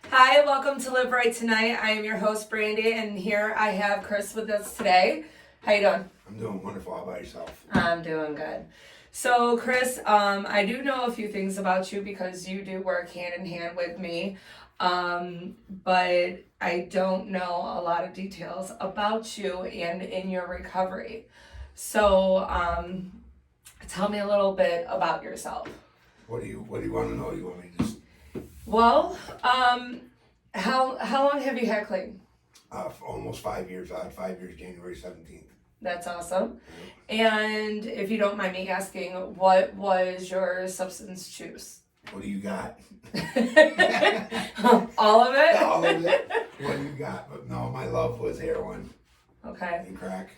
Hi, welcome to Live Right Tonight. I am your host, Brandi, and here I have Chris with us today. How you doing? I'm doing wonderful. How about yourself? I'm doing good. So, Chris, I do know a few things about you because you do work hand in hand with me, but I don't know a lot of details about you and in your recovery. So, tell me a little bit about yourself. What do you want to know? You want me to just Well, how long have you had clean? for almost 5 years. I had 5 years, January 17th. That's awesome. And if you don't mind me asking, what was your substance choose? What do you got? All of it? All of it. What do you got? But no, my love was heroin Okay. and crack.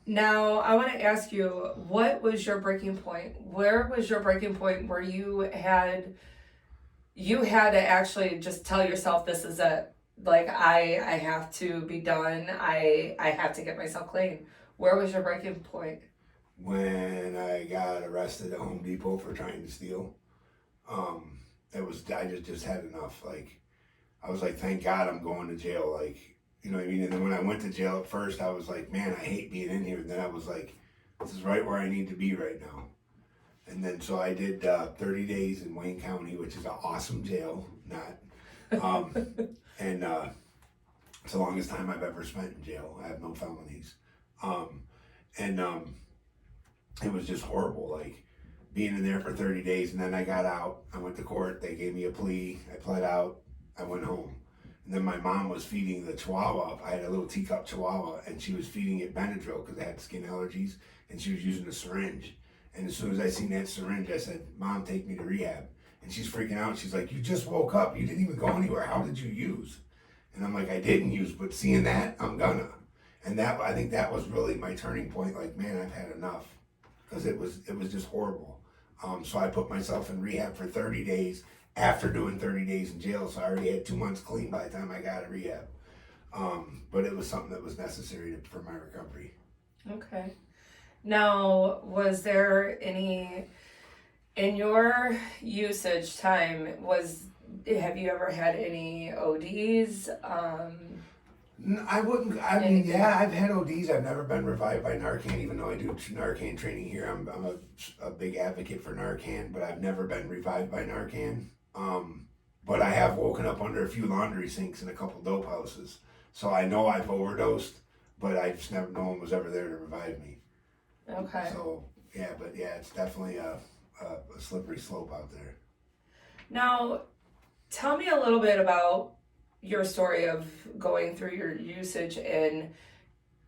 Now I want to ask you, what was your breaking point? Where was your breaking point where you had to actually just tell yourself this is it? Like I have to be done. I have to get myself clean. Where was your breaking point? When I got arrested at Home Depot for trying to steal, I just had enough. Like I was like, thank God I'm going to jail. Like you know what I mean. And then when I went to jail at first, I was like, man, I hate being in here. And then I was like, this is right where I need to be right now. And then so I did 30 days in Wayne County, which is an awesome jail. And it's the longest time I've ever spent in jail. I have no felonies. And it was just horrible, like being in there for 30 days. And then I got out. I went to court. They gave me a plea. I pled out. I went home. And then my mom was feeding the Chihuahua. I had a little teacup Chihuahua, and she was feeding it Benadryl because I had skin allergies, and she was using a syringe. And as soon as I seen that syringe, I said, Mom, take me to rehab. And she's freaking out. She's like, you just woke up. You didn't even go anywhere. How did you use? And I'm like, I didn't use, but seeing that, I'm gonna. And I think that was really my turning point. Like, man, I've had enough, because it was just horrible. So I put myself in rehab for 30 days after doing 30 days in jail. So I already had 2 months clean by the time I got to rehab. But it was something that was necessary for my recovery. Okay. Now, was there any in your usage time? Have you ever had any ODs? I wouldn't. I mean, yeah, I've had ODs. I've never been revived by Narcan, even though I do Narcan training here. I'm a big advocate for Narcan, but I've never been revived by Narcan. But I have woken up under a few laundry sinks in a couple dope houses, so I know I've overdosed, but I just never. No one was ever there to revive me. Okay. So yeah, but yeah, it's definitely a slippery slope out there. Now, tell me a little bit about your story of going through your usage and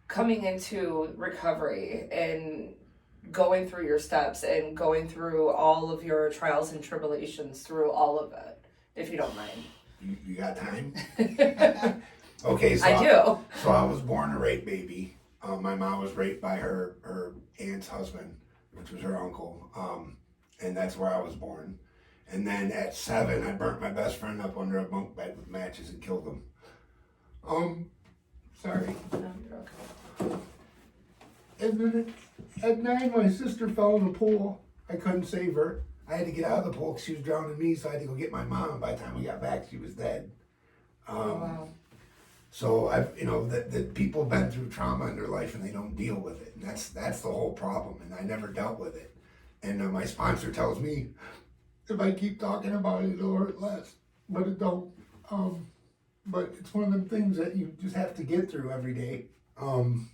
coming into recovery and going through your steps and going through all of your trials and tribulations through all of it, if you don't mind. You got time? Okay, so I do. So I was born a rape baby. My mom was raped by her aunt's husband, which was her uncle, and that's where I was born. And then at 7, I burnt my best friend up under a bunk bed with matches and killed him. Sorry. No, you're okay. And then at 9, my sister fell in the pool. I couldn't save her. I had to get out of the pool because she was drowning me, so I had to go get my mom. And by the time we got back, she was dead. Wow. So that people have been through trauma in their life and they don't deal with it, and that's the whole problem. And I never dealt with it. And my sponsor tells me if I keep talking about it, it'll hurt less, but it don't. But it's one of them things that you just have to get through every day. And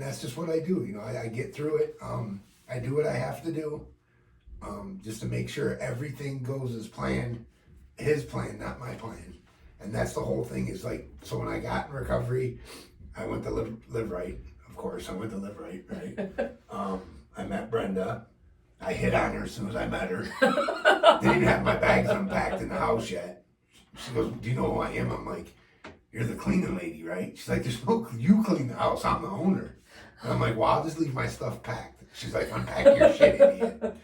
that's just what I do. I get through it. I do what I have to do, just to make sure everything goes as planned, his plan, not my plan. And that's the whole thing is like, so when I got in recovery, I went to live right. Of course, I went to live right, right? I met Brenda. I hit on her as soon as I met her. Didn't even have my bags unpacked in the house yet. She goes, do you know who I am? I'm like, you're the cleaning lady, right? She's like, you clean the house, I'm the owner. And I'm like, well, I'll just leave my stuff packed. She's like, unpack your shit, idiot.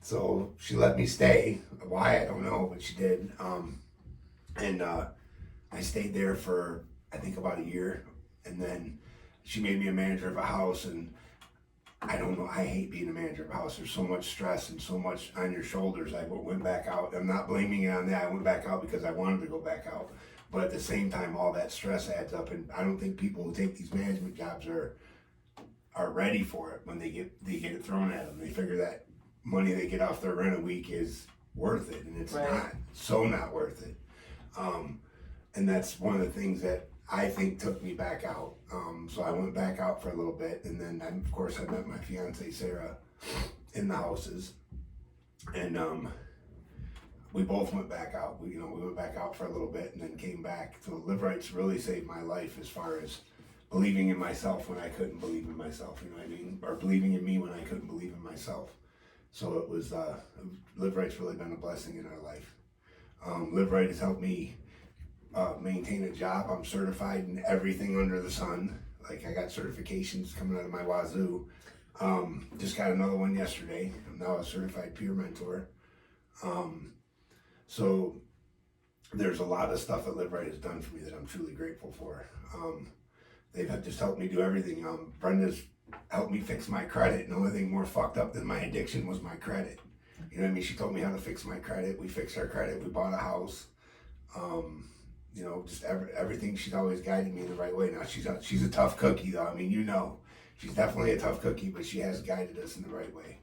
So she let me stay. Why, I don't know, but she did. And I stayed there for, I think, about a year. And then she made me a manager of a house. And I don't know, I hate being a manager of a house. There's so much stress and so much on your shoulders. I went back out. I'm not blaming it on that. I went back out because I wanted to go back out. But at the same time, all that stress adds up, and I don't think people who take these management jobs are ready for it when they get it thrown at them. They figure that money they get off their rent a week is worth it, and it's not. So not worth it. And that's one of the things that I think took me back out. So I went back out for a little bit, and then of course I met my fiance Sarah in the houses, and we both went back out. We went back out for a little bit and then came back. So Live Rite's really saved my life as far as believing in myself when I couldn't believe in myself. You know what I mean? Or believing in me when I couldn't believe in myself. So it was Live Rite's really been a blessing in our life. Live Rite has helped me maintain a job. I'm certified in everything under the sun. Like, I got certifications coming out of my wazoo. Just got another one yesterday. I'm now a certified peer mentor. So there's a lot of stuff that Live Rite has done for me that I'm truly grateful for. They've just helped me do everything. Brenda's helped me fix my credit. And the only thing more fucked up than my addiction was my credit. You know what I mean? She told me how to fix my credit. We fixed our credit. We bought a house. Just everything. She's always guiding me in the right way. Now she's a tough cookie, though. I mean, she's definitely a tough cookie, but she has guided us in the right way.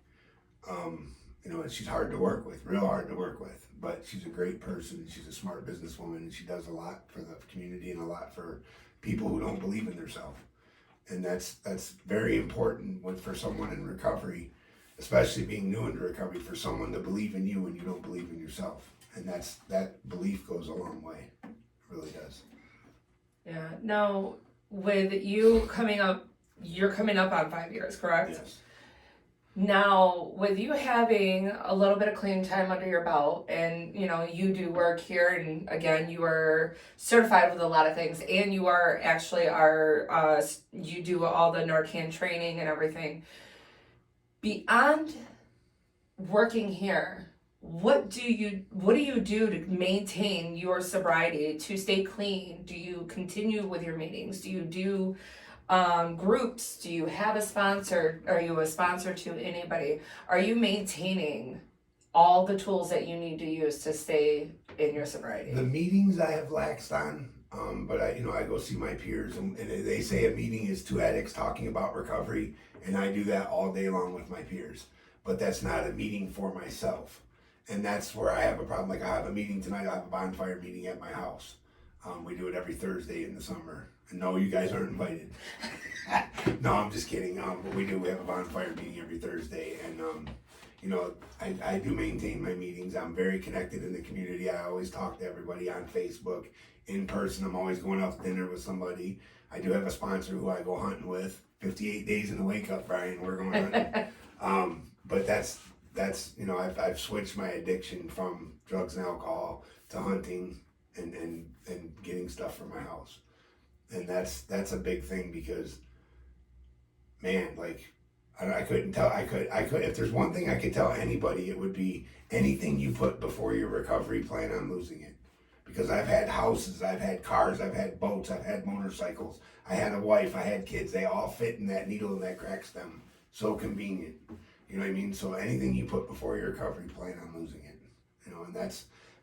And she's hard to work with, real hard to work with. But she's a great person. She's a smart businesswoman, and she does a lot for the community and a lot for people who don't believe in themselves. And that's very important for someone in recovery, especially being new into recovery, for someone to believe in you when you don't believe in yourself. And that belief goes a long way. It really does. Yeah. Now, with you coming up, you're coming up on 5 years, correct? Yes. Now, with you having a little bit of clean time under your belt, and you do work here, and again, you are certified with a lot of things, and you are actually you do all the Narcan training and everything. Beyond working here, what do you do to maintain your sobriety, to stay clean? Do you continue with your meetings? Do you do groups? Do you have a sponsor? Are you a sponsor to anybody? Are you maintaining all the tools that you need to use to stay in your sobriety? The meetings I have laxed on, but I go see my peers, and they say a meeting is two addicts talking about recovery, and I do that all day long with my peers. But that's not a meeting for myself, and that's where I have a problem. Like, I have a meeting tonight. I have a bonfire meeting at my house. We do it every Thursday in the summer. And no, you guys aren't invited. No, I'm just kidding. But we do. We have a bonfire meeting every Thursday, and I do maintain my meetings. I'm very connected in the community. I always talk to everybody on Facebook, in person. I'm always going out to dinner with somebody. I do have a sponsor who I go hunting with. 58 days in the wake up, Brian. We're going hunting. But that's I've switched my addiction from drugs and alcohol to hunting and getting stuff for my house. And that's a big thing, because, man, like, I couldn't tell. I could if there's one thing I could tell anybody, it would be anything you put before your recovery, plan on losing it. Because I've had houses, I've had cars, I've had boats, I've had motorcycles, I had a wife, I had kids. They all fit in that needle and that crack stem. So convenient. You know what I mean? So anything you put before your recovery, plan on losing it. And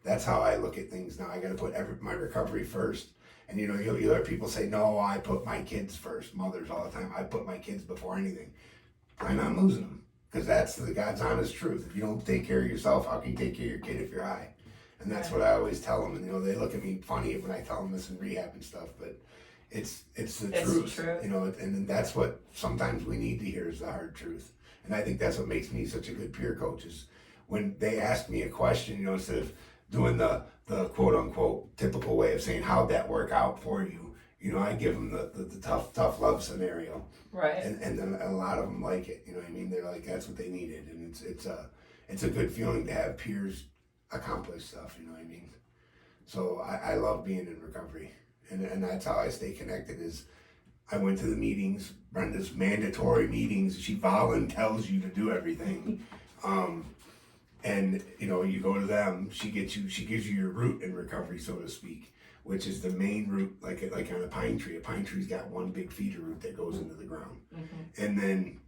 that's how I look at things now. I got to put my recovery first. And you'll hear people say, no, I put my kids first. Mothers all the time, I put my kids before anything. Plan on losing them, because that's the God's honest truth. If you don't take care of yourself, how can you take care of your kid if you're high? And that's what I always tell them. And they look at me funny when I tell them this in rehab and stuff, but it's the truth. And that's what sometimes we need to hear, is the hard truth. And I think that's what makes me such a good peer coach, is when they ask me a question, instead of doing the quote unquote typical way of saying, how'd that work out for you? I give them the tough love scenario. Right. And then a lot of them like it. You know what I mean? They're like, that's what they needed. And it's a good feeling to have peers accomplish stuff. You know what I mean? So I love being in recovery. And that's how I stay connected, is I went to the meetings, Brenda's mandatory meetings. She tells you to do everything. And you go to them, she gives you your route in recovery, so to speak, which is the main route, like on a pine tree. A pine tree's got one big feeder root that goes into the ground. Mm-hmm. And then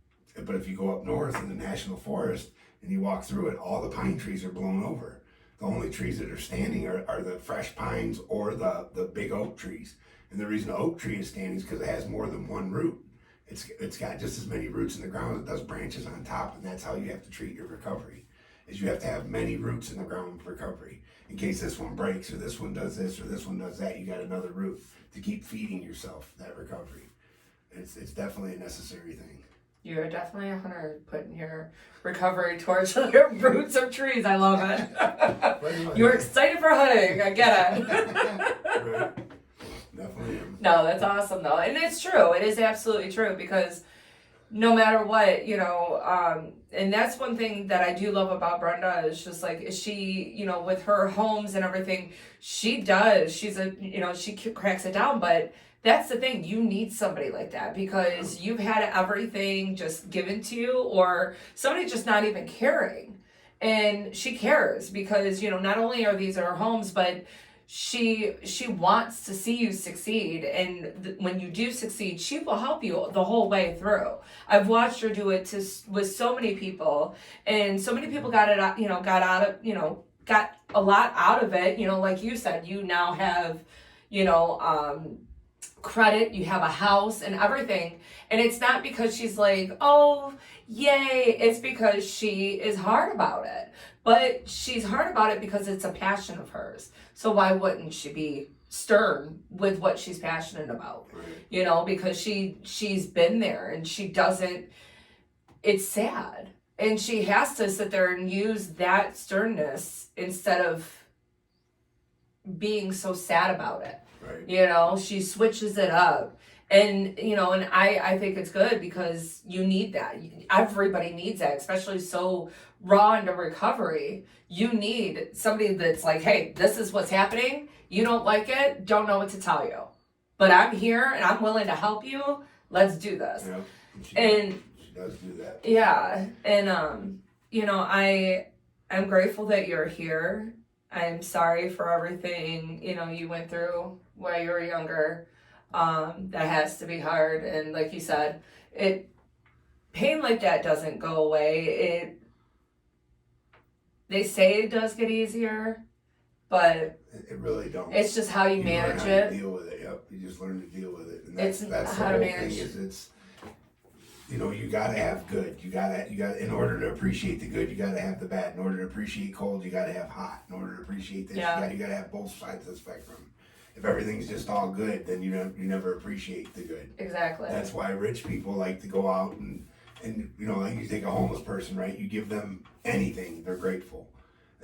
But if you go up north in the national forest and you walk through it, all the pine trees are blown over. The only trees that are standing are the fresh pines or the big oak trees. And the reason the oak tree is standing is because it has more than one root. It's got just as many roots in the ground as it does branches on top, and that's how you have to treat your recovery. Is you have to have many roots in the ground for recovery. In case this one breaks or this one does this or this one does that, you got another root to keep feeding yourself that recovery. It's definitely a necessary thing. You're definitely a hunter putting your recovery towards the roots of trees. I love it. You're excited for hunting. I get it. Right. Definitely am. No, that's awesome though. And it's true. It is absolutely true because no matter what, and that's one thing that I do love about Brenda is just like, she, with her homes and everything, she does. She's she cracks it down, but that's the thing. You need somebody like that because you've had everything just given to you or somebody just not even caring. And she cares because, not only are these her homes, but she wants to see you succeed. And when you do succeed, she will help you the whole way through. I've watched her do it with so many people, and so many people got a lot out of it. Like you said, you now have, credit, you have a house and everything, and it's not because she's like, oh yay, it's because she is hard about it, but she's hard about it because it's a passion of hers. So why wouldn't she be stern with what she's passionate about? Right. Because she's been there and she doesn't, it's sad, and she has to sit there and use that sternness instead of being so sad about it. Right. She switches it up. And, and I think it's good because you need that. Everybody needs that, especially so raw into recovery. You need somebody that's like, hey, this is what's happening. You don't like it. Don't know what to tell you. But I'm here and I'm willing to help you. Let's do this. Yeah. She does do that. Yeah. And, I'm grateful that you're here. I'm sorry for everything, you went through while you were younger. That has to be hard. And like you said, pain like that doesn't go away. They say it does get easier, but it really don't. It's just how you manage learn how it. To deal with it. Yep. You just learn to deal with it. And It's that's how the to whole manage. thing is you gotta have good. You gotta in order to appreciate the good, you gotta have the bad. In order to appreciate cold, you gotta have hot. In order to appreciate this, you gotta have both sides of the spectrum. If everything's just all good, then you never appreciate the good. Exactly. That's why rich people like to go out and like you take a homeless person, right? You give them anything, they're grateful.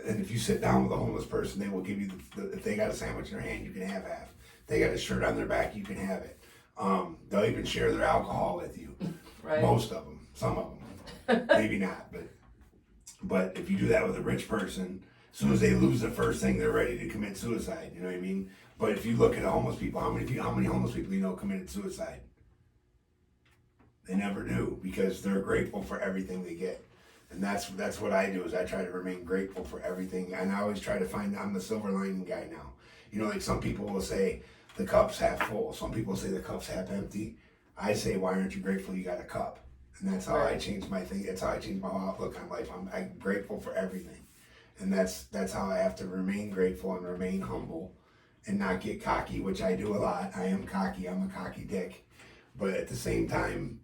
And if you sit down with a homeless person, they will give you if they got a sandwich in their hand, you can have half. If they got a shirt on their back, you can have it. They'll even share their alcohol with you. Right. Most of them, some of them, maybe not. But if you do that with a rich person, as soon as they lose the first thing, they're ready to commit suicide. You know what I mean? But if you look at homeless people, how many homeless people committed suicide? They never do because they're grateful for everything they get. And that's what I do is I try to remain grateful for everything. And I always try to I'm the silver lining guy now. Like some people will say the cup's half full. Some people say the cup's half empty. I say, why aren't you grateful you got a cup? And that's how I change my thing. That's how I change my outlook on life. I'm grateful for everything. And that's how I have to remain grateful and remain humble and not get cocky, which I do a lot. I am cocky. I'm a cocky dick. But at the same time,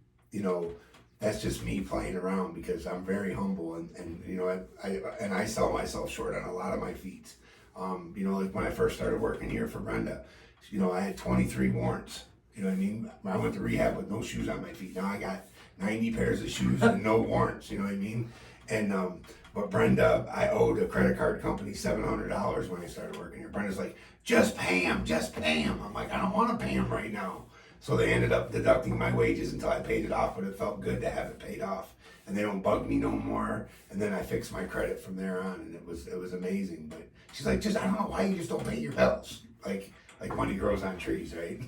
that's just me playing around because I'm very humble and I sell myself short on a lot of my feats. Like when I first started working here for Brenda, I had 23 warrants. You know what I mean? I went to rehab with no shoes on my feet. Now I got 90 pairs of shoes and no warrants. You know what I mean? And but Brenda, I owed a credit card company $700 when I started working here. Brenda's like, just pay him. I'm like, I don't want to pay him right now. So they ended up deducting my wages until I paid it off, but it felt good to have it paid off. And they don't bug me no more. And then I fixed my credit from there on, and it was amazing. But she's like, I don't know why you just don't pay your bills. Like money grows on trees, right?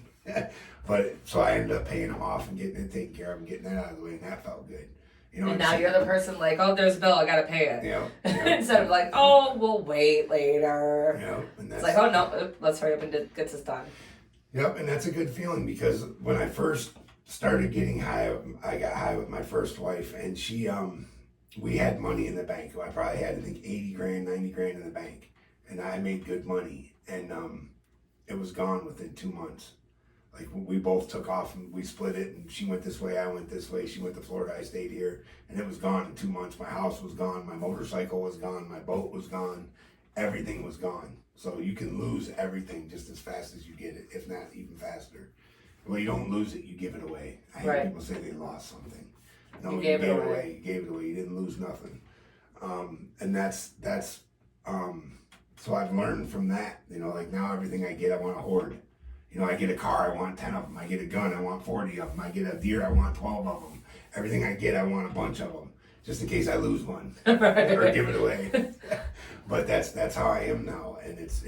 But so I ended up paying them off and getting it taken care of and getting that out of the way, and that felt good. And now you're the person like, oh, there's a bill, I gotta pay it. Yeah. Instead of like, oh, we'll wait later. Yeah. And it's like, oh no, let's hurry up and get this done. Yep, and that's a good feeling because when I first started getting high. I got high with my first wife, and she we had money in the bank. I probably had, I think, 80 grand, 90 grand in the bank, and I made good money, and it was gone within 2 months. Like, we both took off and we split it, and she went this way, I went this way. She went to Florida, I stayed here, and it was gone in 2 months. My house was gone, my motorcycle was gone, my boat was gone, everything was gone. So you can lose everything just as fast as you get it, if not even faster. Well, you don't lose it, you give it away. I hear people say they lost something. No, you gave it away. You gave it away. You didn't lose nothing. And that's so I've learned from that. You know, like, now everything I get, I want to hoard. You know, I get a car, I want 10 of them. I get a gun, I want 40 of them. I get a deer, I want 12 of them. Everything I get, I want a bunch of them, just in case I lose one or give it away. But that's how I am now, and it's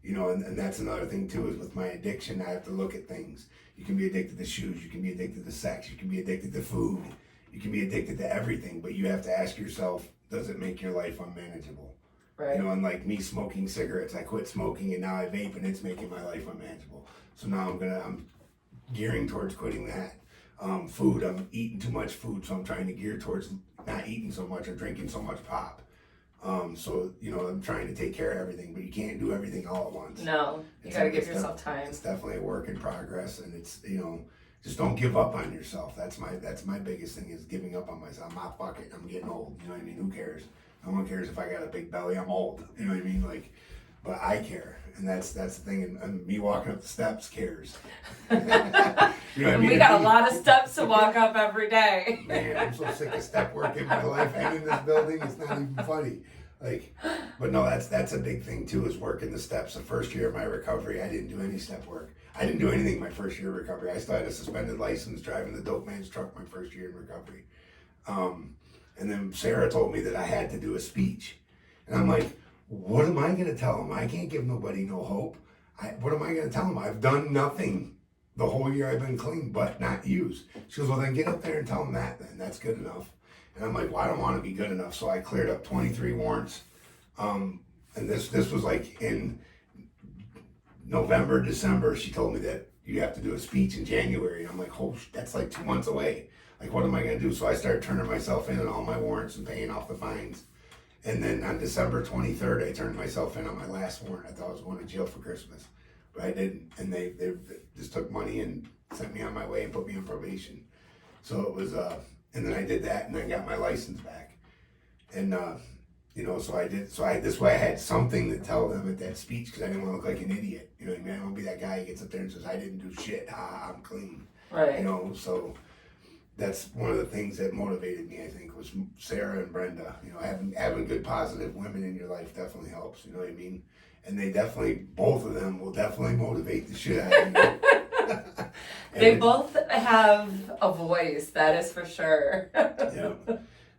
you know, and that's another thing too, is with my addiction, I have to look at things. You can be addicted to shoes, you can be addicted to sex, you can be addicted to food, you can be addicted to everything, but you have to ask yourself, does it make your life unmanageable? Right. You know, and like me smoking cigarettes, I quit smoking and now I vape, and it's making my life unmanageable. So now I'm gearing towards quitting that. Food, I'm eating too much food, so I'm trying to gear towards not eating so much or drinking so much pop. So, you know, I'm trying to take care of everything, but you can't do everything all at once. No, you gotta give yourself time. It's definitely a work in progress, and it's, you know, just don't give up on yourself. That's my biggest thing, is giving up on myself. Fuck it, I'm getting old, you know what I mean? Who cares? No one cares if I got a big belly, I'm old, you know what I mean? Like, but I care, and that's the thing, and me walking up the steps cares. You know what I mean? We got a lot of steps to walk up every day. Man, I'm so sick of step work in my life and in this building, it's not even funny. Like, but no, that's a big thing too, is working the steps. The first year of my recovery, I didn't do any step work. I didn't do anything my first year of recovery. I still had a suspended license driving the dope man's truck my first year in recovery. And then Sarah told me that I had to do a speech. And I'm like, what am I going to tell them? I can't give nobody no hope. What am I going to tell them? I've done nothing the whole year I've been clean, but not used. She goes, well, then get up there and tell them that then. That's good enough. And I'm like, well, I don't want to be good enough. So I cleared up 23 warrants. And this was like in November, December. She told me that you have to do a speech in January. And I'm like, oh, that's like 2 months away. Like, what am I going to do? So I started turning myself in on all my warrants and paying off the fines. And then on December 23rd, I turned myself in on my last warrant. I thought I was going to jail for Christmas, but I didn't. And they just took money and sent me on my way and put me on probation. So it was, and then I did that, and I got my license back. And, you know, this way I had something to tell them at that speech, because I didn't want to look like an idiot. You know what I mean? I don't want to be that guy who gets up there and says, I didn't do shit, I'm clean. Right. You know, so that's one of the things that motivated me, I think, was Sarah and Brenda. You know, having good, positive women in your life definitely helps, you know what I mean? And they definitely, both of them will definitely motivate the shit out of you. They both have a voice, that is for sure. Yeah.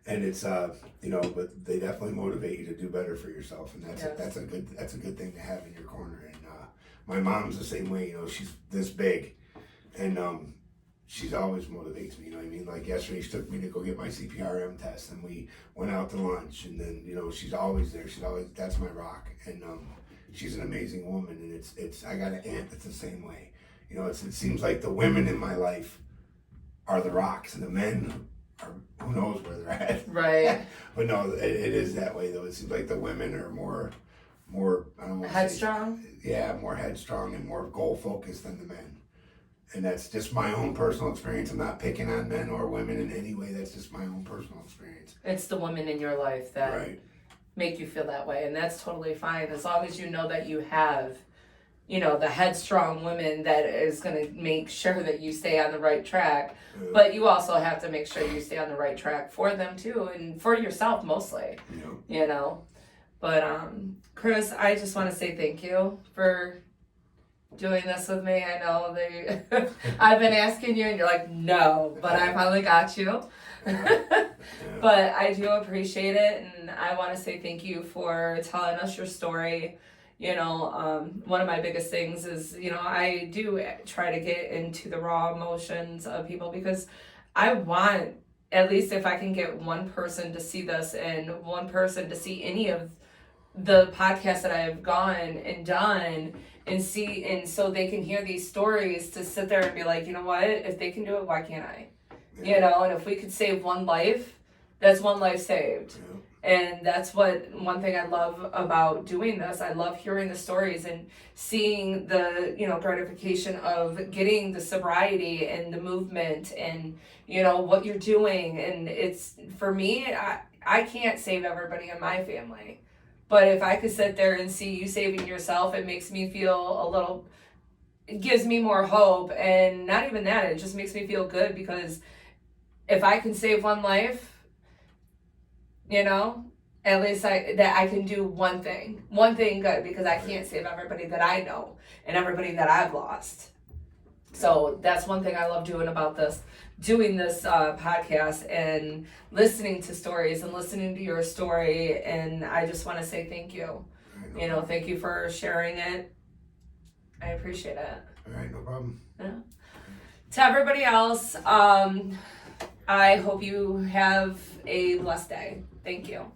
And it's, you know, but they definitely motivate you to do better for yourself. And that's a good thing to have in your corner. And my mom's the same way, you know, she's this big. And she's always motivates me, you know what I mean? Like yesterday, she took me to go get my CPRM test, and we went out to lunch, and then, you know, she's always there. That's my rock. And she's an amazing woman, and I got an aunt that's the same way. You know, it seems like the women in my life are the rocks, and the men are, who knows where they're at. Right. But no, it is that way, though. It seems like the women are more, I don't want to headstrong? More headstrong and more goal-focused than the men. And that's just my own personal experience. I'm not picking on men or women in any way. That's just my own personal experience. It's the women in your life that make you feel that way. And that's totally fine. As long as you know that you have, you know, the headstrong woman that is going to make sure that you stay on the right track. Yeah. But you also have to make sure you stay on the right track for them too. And for yourself mostly, you know. But Chris, I just want to say thank you for doing this with me. I know I've been asking you and you're like, no, but I finally got you. Yeah. But I do appreciate it, and I want to say thank you for telling us your story. You know, one of my biggest things is, you know, I do try to get into the raw emotions of people, because I want, at least if I can get one person to see this and one person to see any of the podcast that I've gone and done and see, and so they can hear these stories to sit there and be like, you know what, if they can do it, why can't I? Yeah. You know, and if we could save one life, that's one life saved. Yeah. And that's one thing I love about doing this. I love hearing the stories and seeing the, gratification of getting the sobriety and the movement and, what you're doing. And it's, for me, I can't save everybody in my family. But if I could sit there and see you saving yourself, it makes me feel it gives me more hope. And not even that, it just makes me feel good, because if I can save one life, at least I can do one thing good, because I can't save everybody that I know and everybody that I've lost. So that's one thing I love doing this podcast and listening to stories and listening to your story. And I just want to say thank you. Thank you for sharing it. I appreciate it. All right, no problem. Yeah. To everybody else, I hope you have a blessed day. Thank you.